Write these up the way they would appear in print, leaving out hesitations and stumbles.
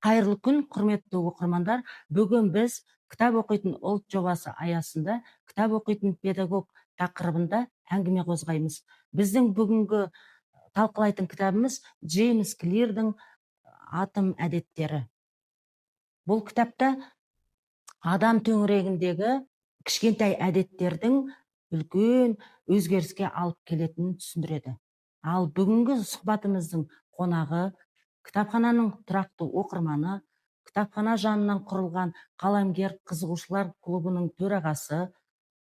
Қайырлы күн, құрметті оқырмандар. Бүгін біз кітап оқитын ұлт жобасы аясында кітап оқитын педагог тақырыбында әңгіме қозғаймыз. Біздің бүгінгі талқылайтын кітабымыз Джеймс Клирдің Атом әдеттері. Бұл кітапта адам төңірегіндегі кішкентай әдеттердің үлкен өзгеріске алып келетінін түсіндіреді. Ал бүгінгі сұхбатымыздың қонағы кітапхананың тұрақты оқырманы, кітапхана жанынан құрылған қаламгер қызығушылар клубының төрағасы,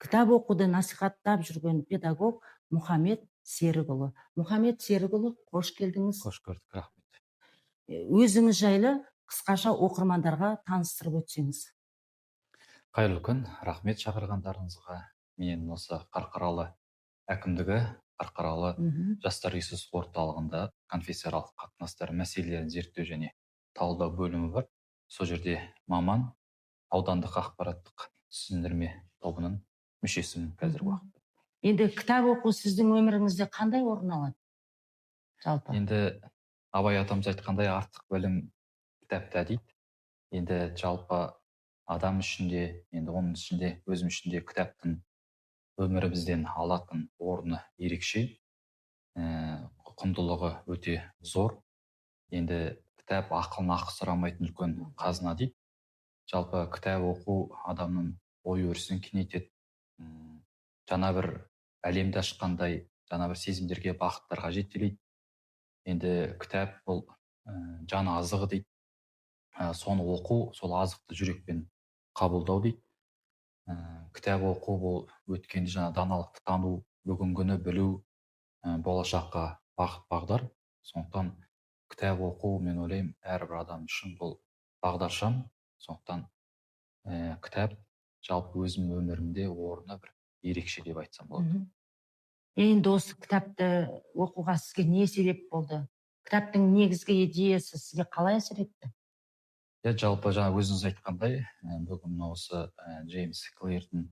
кітап оқуды насихаттап жүрген педагог Мұхаммед Серікұлы. Мұхаммед Серікұлы, қош келдіңіз. Қош көрдік, рахмет. Өзіңіз жайлы қысқаша оқырмандарға таныстырып өтсеңіз. Қайырлы күн, рахмет шақырғандарыңызға. Мен осы Қарқаралы әкімдігі, Қарқаралы жастар ресурс орталығында конфессияаралық қатынастар мәселелерін зерттеу және талдау бөлімі бар. Сол жерде маман, аудандық ақпараттық түсіндірме тобының мүшесімін қазіргі уақытта. Енді кітап оқу сіздің өміріңізде қандай орын алады? Жалпы. Енді Абай атамыз айтқандай, артық білім кітапта дейді. Енді жалпы адам ішінде, енді оның ішінде, өзім ішінде кітаптың өмірімізден алатын орны ерекше, құндылығы өте зор. Енді кітап ақылын ақы сұрамайтын үлкен қазына дейді. Жалпы кітап оқу адамның ой өрісін кеңейтеді, жаңа бір әлемді ашқандай, жаңа бір сезімдерге, бақыттарға жетелейді. Енді кітап бұл жан азығы дейді. Соны оқу, сол азықты жүрекпен қабылдау дейді. Кітап оқу бұл өткенді жаңа даналықты тану, бүгінгіні білу, болашаққа бағыт бағдар. Сондықтан кітап оқу, мен ойлаймын, әрбір адам үшін бұл бағдаршам. Сондықтан кітап жалпы өзім өмірімде орны бір ерекше деп айтсам болады. Енді осы кітапты оқуға сізге не себеп болды? Кітаптың негізгі идеясы сізге қалай әсер етті? Жалпы жаңа өзіңіз айтқандай, бүгін осы Джеймс Клирдің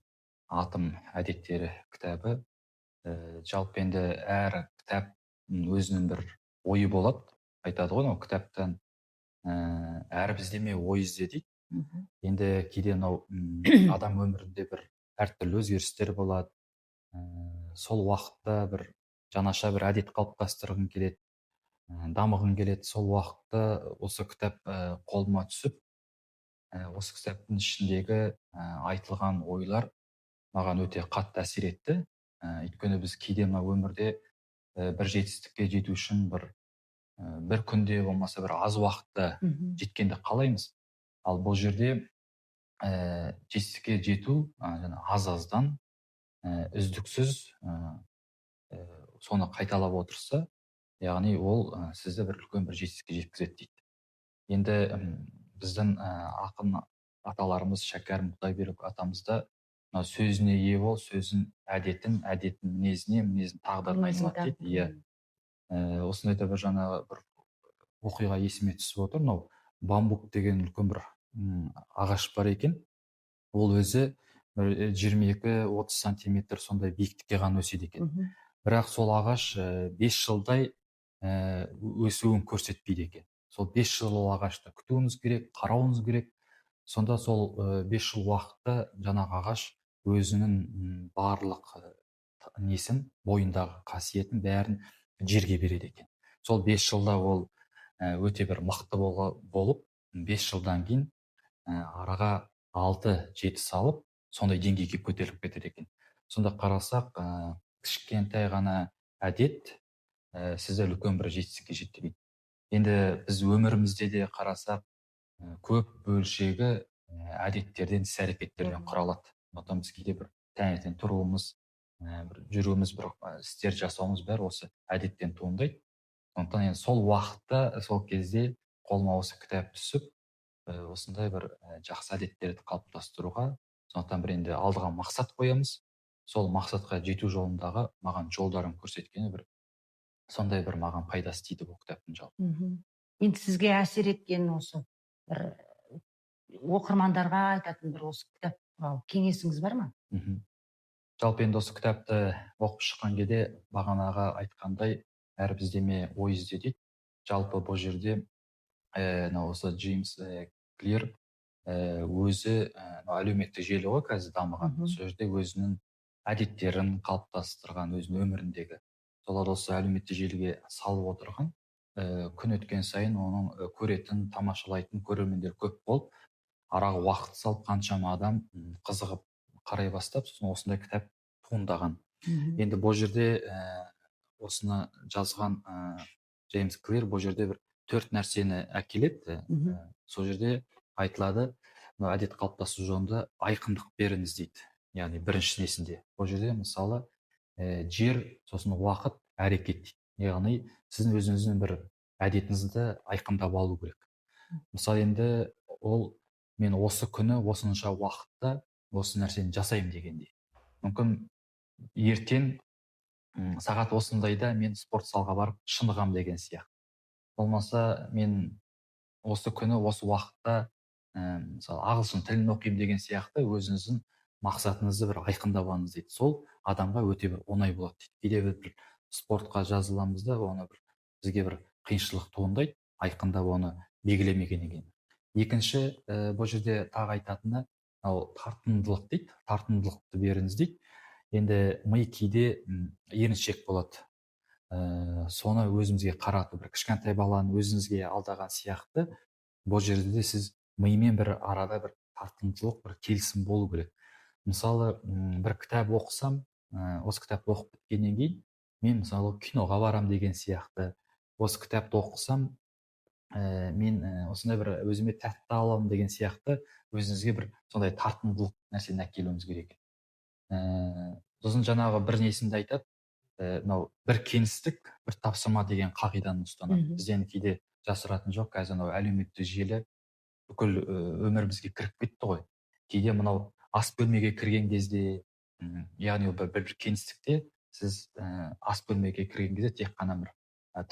Атом әдеттері кітабы. Жалпы енді әр кітап өзінің бір ойы болады. Айтады ғой, кітаптан әрі іздеме ой ізде дейді. Енді кейде адам өмірінде бір әртүрлі өзгерістер болады. Сол уақытта бір жаңаша бір әдет қалыптастырғың келеді, дамығың келеді. Сол уақытта осы кітап қолыма түсіп, осы кітаптың ішіндегі айтылған ойлар маған өте қатты әсер етті. Өйткені біз кейде өмірде бір жетістікке жету үшін бір күнде болмаса бір аз уақытта жеткенді қалаймыз. Ал бұл жерде жетістікке жету аз-аздан үздіксіз соны қайталап отырса, яғни ол сізді бір үлкен бір жетістікке жеткізеді дейді. Енді біздің ақын аталарымыз Шәкәрім Құдайберік атамызда сөзіне ие бол, сөзін әдетін, әдетін мінезіне, мінезін тағдырына айналады дейді. Осындай да бір жаңағы бір оқиға есіме түсіп отыр. Бамбук деген үлкен бір ағаш бар екен. Ол өзі 22-30 сантиметр сондай биіктікке ғана өседі екен. Бірақ сол ағаш 5 жылдай өсуін көрсетпейді екен. Сол 5 жыл ол ағашты күтуіңіз керек, қарауыңыз керек. Сонда сол 5 жыл уақытта жаңағы ағаш өзінің барлық несін, бойындағы қасиетін бәрін жерге береді екен. Сол 5 жылда ол өте бір мықты болып, 5 жылдан кейін араға 6-7 салып, сондай деңгейге көтеріліп кетеді екен. Сонда қарасақ, кішкентай ғана әдет сізді үлкен бір жетістікке жетелейді. Енді біз өмірімізде де қарасақ, көп бөлшегі әдеттерден, іс-әрекеттерден құралады. Біз кейде бір таңертең тұруымыз, бір жүруіміз, бір істер жасауымыз бәрі осы әдеттен туындайды. Сондықтан енді сол уақытта, сол кезде қолыма осы кітап түсіп, осындай бір жақсы әдеттерді қалыптастыруға, сондықтан бір енді алдыға мақсат қоямыз. Сол мақсатқа жету жолындағы маған жолдарын көрсеткені бір сондай бір маған пайдасы тиді бұл кітаптың жалпы. Енді сізге әсер еткен осы бір оқырмандарға айтатын бір осы кітап туралы кеңесіңіз бар ма? Жалпы енді осы кітапты оқып шыққан кезде бағанағы айтқандай әріп іздеме ой ізде дейді. Жалпы бұл жерде осы Джеймс Клир өзі әлеуметтік желі ғой қазір дамыған. Сол жерде өзінің әдеттерін қалыптастырған, өзінің өміріндегі соларды осы әлеуметтік желіге салып отырған. Күн өткен сайын оның көретін, тамашалайтын көрермендер көп болып, араға уақыт салып қаншама адам қызығып қарай бастап, сосын осындай кітап туындаған. Енді бұл жерде осыны жазған Джеймс Клир бұл жерде бір 4 нәрсені әкеледі. Сол жерде айтылады, мына әдет қалыптасу жолында айқындық беріңіз дейді. Яғни біріншісінде бұл жерде мысалы жер, сосын уақыт, әрекет дейді. Яғни сіздің өзіңіздің бір әдетіңізді айқындап алу керек. Мысалы енді ол мен осы күні осынша уақытта осы нәрсені жасаймын дегендей. Мүмкін ертең сағат осындайда мен спорт залға барып шынығам деген сияқты. Болмаса мен осы күні осы уақытта мысалы ағылшын тілін оқимын деген сияқты өзіңіздің мақсатыңызды бір айқындап алыңыз дейді. Сол адамға өте бір оңай болады дейді. Кейде бір спортқа жазыламыз да, оны бізге бір қиыншылық туындайды, айқындап оны белгілемегеннен кейін. Екінші, бұл жерде тағы айтатыны тартымдылық дейді. Тартымдылықты беріңіз дейді. Енді ми кейде еріншек болады. Соны өзімізге қаратып, бір кішкентай баланы өзіңізге алдаған сияқты, бұл жерде сіз мимен бір арада бір тартымдылық, бір келісім болу керек. Мысалы, бір кітап оқысам, осы кітапты оқып біткеннен кейін, мен мысалы киноға барам деген сияқты. Осы кітапты оқысам, мен осындай бір өзіме тәтті аламын деген сияқты, өзіңізге бір сондай тартымдылық нәрсені әкелуіңіз керек. Сосын жаңағы бір несінде айтады, мынау бір кеңістік, бір тапсырма деген қағиданы ұстанады. Бізден кейде жасыратын жоқ, қазір мынау әлеуметтік желі бүкіл өмірімізге кіріп кетті ғой. Кейде мынау ас бөлмеге кірген кезде, яғни бір кеңістікте сіз ас бөлмеге кірген кезде тек қана бір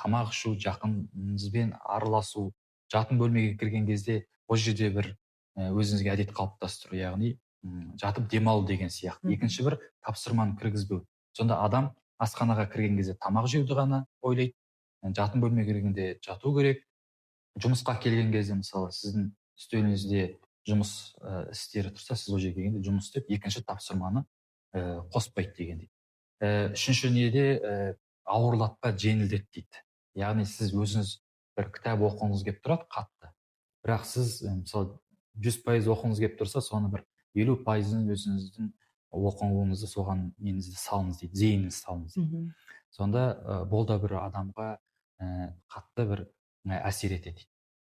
тамақ ішу, жақыныңызбен араласу, жатын бөлмеге кірген кезде бұл жерде бір өзіңізге әдет қалыптастыру, яғни жатып демалу деген сияқты. Екінші бір тапсырманы кіргізбеу. Сонда адам асханаға кірген кезде тамақ жеуді ғана ойлайды, жатын бөлмеге кіргенде жату керек, жұмысқа келген кезде мысалы сіздің үстеліңізде жұмыс істері тұрса, сіз ол жерге келгенде жұмыс істеп, екінші тапсырманы қоспайды дегендей. Үшінші неде ауырлатпа, жеңілдет дейді. Яғни сіз өзіңіз бір кітап оқығыңыз келіп тұрады қатты, бірақ сіз мысалы 100% оқығыңыз келіп тұрса, соны бір 50%-ын өзіңіздің оқуыңызды соған неңізді салыңыз дейді, зейініңізді салыңыз дейді. Сонда бұл да бір адамға қатты бір әсер етеді.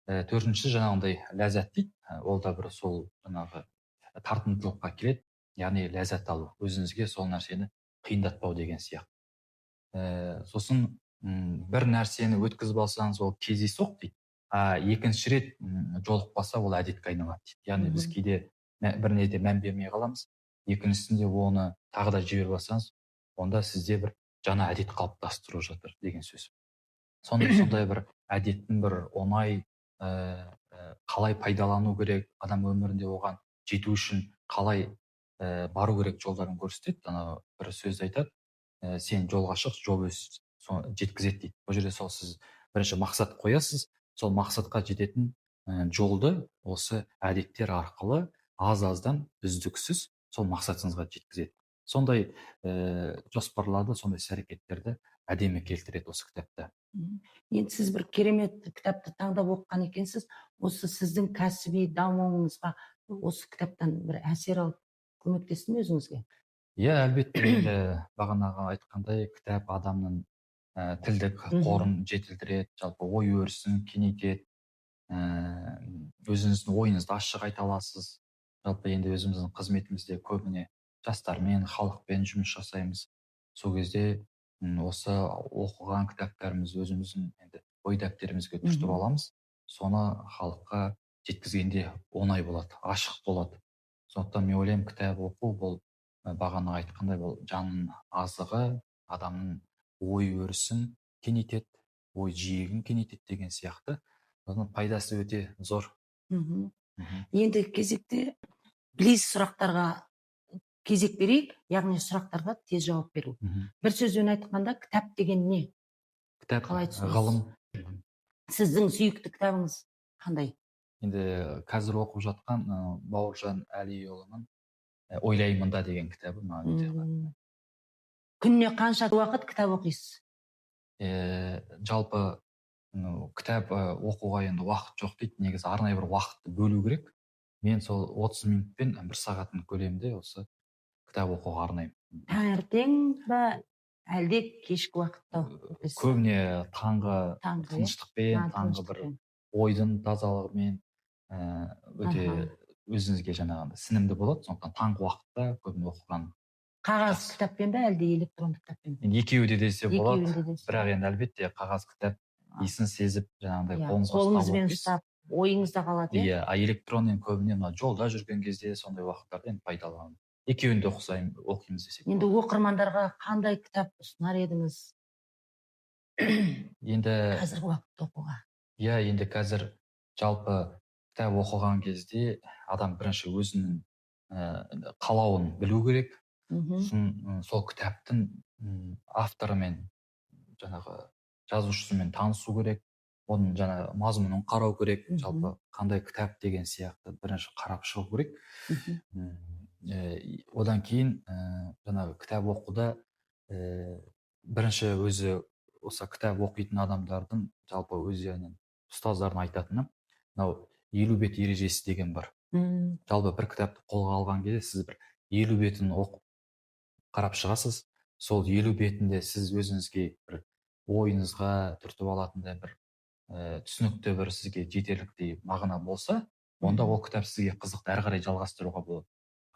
Төртінші жаңағындай ләззат дейді. Ол да бір сол жаңағы тартымдылыққа келеді, яғни ләззат алу, өзіңізге сол нәрсені қиындатпау деген сияқты. Сосын бір нәрсені өткізіп алсаңыз, ол кездейсоқ дейді. Екінші рет жолықпаса, ол әдетке айналады дейді. Яғни біз кейде бір неде мән бермей қаламыз, екіншісінде оны тағы да жіберіп алсаңыз, онда сізде бір жаңа әдет қалыптастыру жатыр деген сөз. Сондай бір әдеттің бір оңай қалай пайдалану керек, адам өмірінде оған жету үшін қалай бару керек жолдарын көрсетеді. Ана бір сөз айтады, сен жолға шық, жол өзі жеткізеді дейді. Бұл жерде сол сіз бірінші мақсат қоясыз, сол мақсатқа жететін жолды осы әдеттер арқылы аз-аздан үздіксіз сол мақсатыңызға жеткізеді. Сондай жоспарларды, сондай іс-әрекеттерді әдемі келтіреді осы кітапта. Енді сіз бір керемет кітапты таңдап оқыған екенсіз. Осы сіздің кәсіби дамуыңызға осы кітаптан бір әсер алып көмектесті ме өзіңізге? Иә, әлбетте, енді бағанағы айтқандай, кітап адамның тілдік қорын жетілдіреді, жалпы ой өрісін кеңейтеді, өзіңіздің ойыңызды ашық айта аласыз. Жалпы енді өзіміздің қызметімізде көбіне жастармен, халықпен жұмыс жасаймыз. Сол кезде осы оқыған кітаптарымыз өзіміздің енді ой дәптерімізге түртіп аламыз. Соны халыққа жеткізгенде оңай болады, ашық болады. Сондықтан мен ойлаймын, кітап оқу бұл бағана айтқандай, бұл жанның азығы, адамның ой өрісін кеңейтеді, ой жиегін кеңейтеді деген сияқты. Оның пайдасы өте зор. Енді кезекте білесіз сұрақтарға кезек берейік, яғни сұрақтарға тез жауап беру. Бір сөзбен айтқанда, кітап деген не? кітап, қалай түсінесіз? ғылым. Сіздің сүйікті кітабыңыз қандай? Енді қазір оқып жатқан Бауыржан Әлиұлының ойлаймында деген кітабы маған өте қатты. Күніне қанша уақыт кітап оқисыз? Жалпы кітап оқуға енді уақыт жоқ дейді. Негізі арнайы бір уақытты бөлу керек. Мен сол 30 минут пен 1 сағаттың көлемінде осы кітап оқуға арнаймын. Таңертең ба әлде кешкі уақытта оқисыз? Көбіне таңғы Таңғы, тыныштықпен, таңғы бір ойдың тазалығымен өте өзіңізге жаңағындай сіңімді болады. Сондықтан таңғы уақытта көбіне оқыған. Қағаз кітаппен бе әлде электронды кітаппен бе? Енді екеуі де десе болады. Екеуінде де. Бірақ енді әлбетте қағаз кітап иісін сезіп, жаңағындай қолыңызбен ұстап, ойыңызда қалады. Иә, электронмен көбіне жолда жүрген кезде сондай уақыттарда енді пайдаланамын. Екеуін де оқимыз десек. Енді оқырмандарға қандай кітап ұсынар едіңіз? Енді қазіргі уақытта оқуға. Иә, енді қазір жалпы кітап оқыған кезде адам бірінші өзінің қалауын білу керек. Сол кітаптың авторымен, жаңағы жазушысымен танысу керек. Оның жаңа мазмұнын қарау керек. Жалпы қандай кітап деген сияқты бірінші қарап шығу керек. Одан кейін жаңағы кітап оқуда бірінші өзі осы кітап оқитын адамдардың жалпы өздерінің ұстаздардың айтатыны, мынау 50 бет ережесі деген бар. Жалпы бір кітапты қолға алған кезде сіз бір 50 бетін оқып қарап шығасыз. Сол 50 бетінде сіз өзіңізге бір ойыңызға түртіп алатындай бір түсінікті бір сізге жетерліктей мағына болса, онда ол кітап сізге қызықты әрі қарай жалғастыруға болады.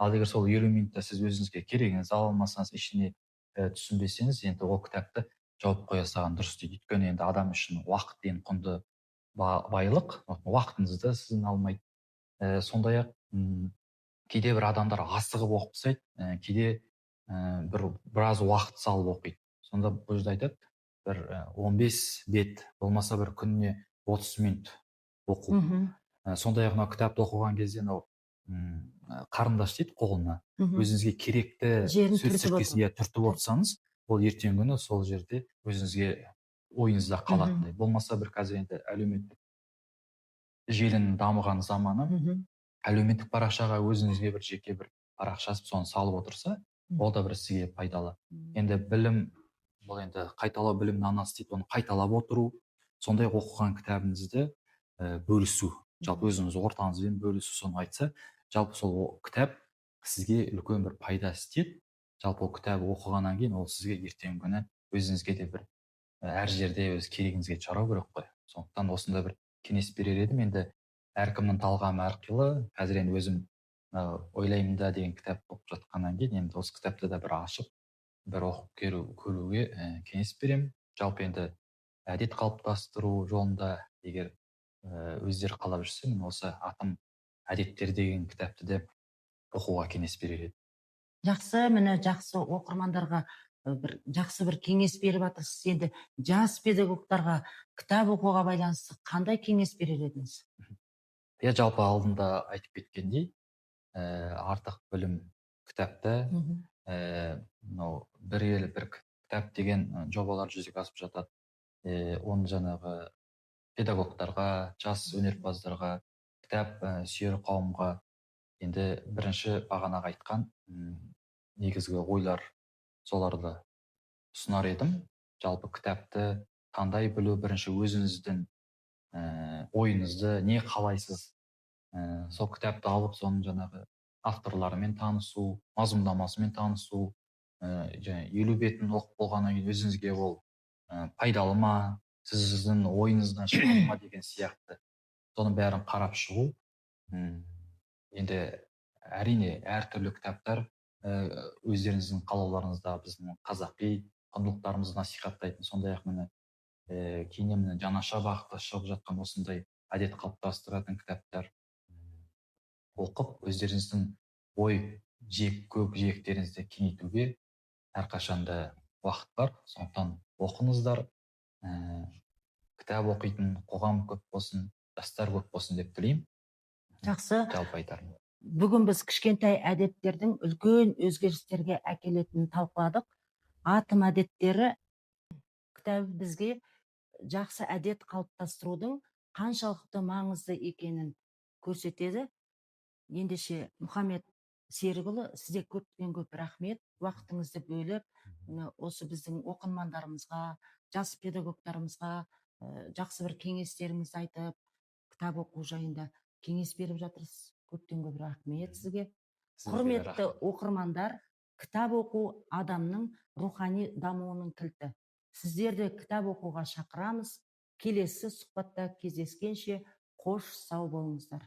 Ал егер сол 50 минутта сіз өзіңізге керегіңізді ала алмасаңыз, ештеңе түсінбесеңіз, енді ол кітапты жауып қоя салған дұрыс дейді. Өйткені енді адам үшін уақыт деген құнды байлық, уақытыңызды сіздің алмайды. Сондай-ақ кейде бір адамдар асығып оқып тастайды, кейде біраз уақыт салып оқиды. Сонда бұл жерде айтады, бір 15 бет, болмаса бір күніне 30 минут оқу. Сондай-ақ мына кітапты оқыған кезде қарындаш дейді қолына, өзіңізге керекті сөз тіркесін түртіп отырсаңыз, ол ертеңгі күні сол жерде өзіңізге ойыңызда қалатындай. Болмаса бір қазір енді әлеуметтік желінің дамыған заманы, әлеуметтік парақшаға өзіңізге бір жеке бір парақша жазып соны салып отырса, ол да бір сізге пайдалы. Енді білім, бұл енді қайталау білімнің анасы дейді, оны қайталап отыру, сондай оқыған кітабыңызды бөлісу, жалпы өзіңіз ортаңызбен бөлісу, соны айтса, жалпы сол кітап сізге үлкен бір пайда істеп, жалпы ол кітап оқығаннан кейін ол сізге ертеңгі күні өзіңізге де бір әр жерде өз керегіңізге жарау керек қой. Сондықтан осында бір кеңес берер едім. Енді әркімнің талғамы әрқилы. Қазір енді өзім ойлаймында деген кітап оқып жатқаннан кейін енді осы кітапты да бір ашып, бір оқып көруге кеңес беремін. Жалпы енді әдет қалыптастыру жолында егер өздері қалап жүрсе, мен осы атом әдеттер деген кітапты да оқуға кеңес берер едім. Жақсы, міне жақсы оқырмандарға жақсы бір кеңес беріп жатырсыз. Енді жас педагогтарға кітап оқуға байланысты қандай кеңес берер едіңіз? Я жалпы алдында айтып кеткендей, артық білім кітапта, мынау бір ел бір кітап деген жобалар жүзеге асып жатады. Оны жаңағы педагогтарға, жас өнерпаздарға, кітап сүйер қауымға енді бірінші бағанағы айтқан негізгі ойлар соларды ұсынар едім. Жалпы кітапты қандай білу, бірінші өзіңіздің ойыңызды не қалайсыз, сол кітапты алып, соның жаңағы авторларымен танысу, мазмұндамасымен танысу, 50 бетін оқып болғаннан кейін өзіңізге ол пайдалы ма, сіздің ойыңыздан шығады ма деген сияқты соның бәрін қарап шығу. Енді әрине әртүрлі кітаптар өздеріңіздің қалауларыңызда біздің қазақи құндылықтарымызды насихаттайтын, сондай-ақ міне кейіннен жаңаша бағытта шығып жатқан осындай әдет қалыптастыратын кітаптар оқып, өздеріңіздің ой көк жиектеріңізді кеңейтуге әрқашанда уақыт бар. Сондықтан оқыңыздар, кітап оқитын қоғам көп болсын, жастар көп болсын деп тілеймін. Жақсы. Жалпы айтарым. Бүгін біз кішкентай әдеттердің үлкен өзгерістерге әкелетінін талқыладық. Атом әдеттері кітабы бізге жақсы әдет қалыптастырудың қаншалықты маңызды екенін көрсетеді. Ендеше Мұхаммед Серікұлы, сізге көптен көп рахмет. Уақытыңызды бөліп, осы біздің оқырмандарымызға, жас педагогтарымызға жақсы бір кеңестеріңізді айтып, кітап оқу жайында кеңес беріп жатырсыз. Көптен көп рахмет сізге. Құрметті оқырмандар, кітап оқу адамның рухани дамуының кілті. Сіздерді кітап оқуға шақырамыз. Келесі сұхбатта кездескенше қош сау болыңыздар.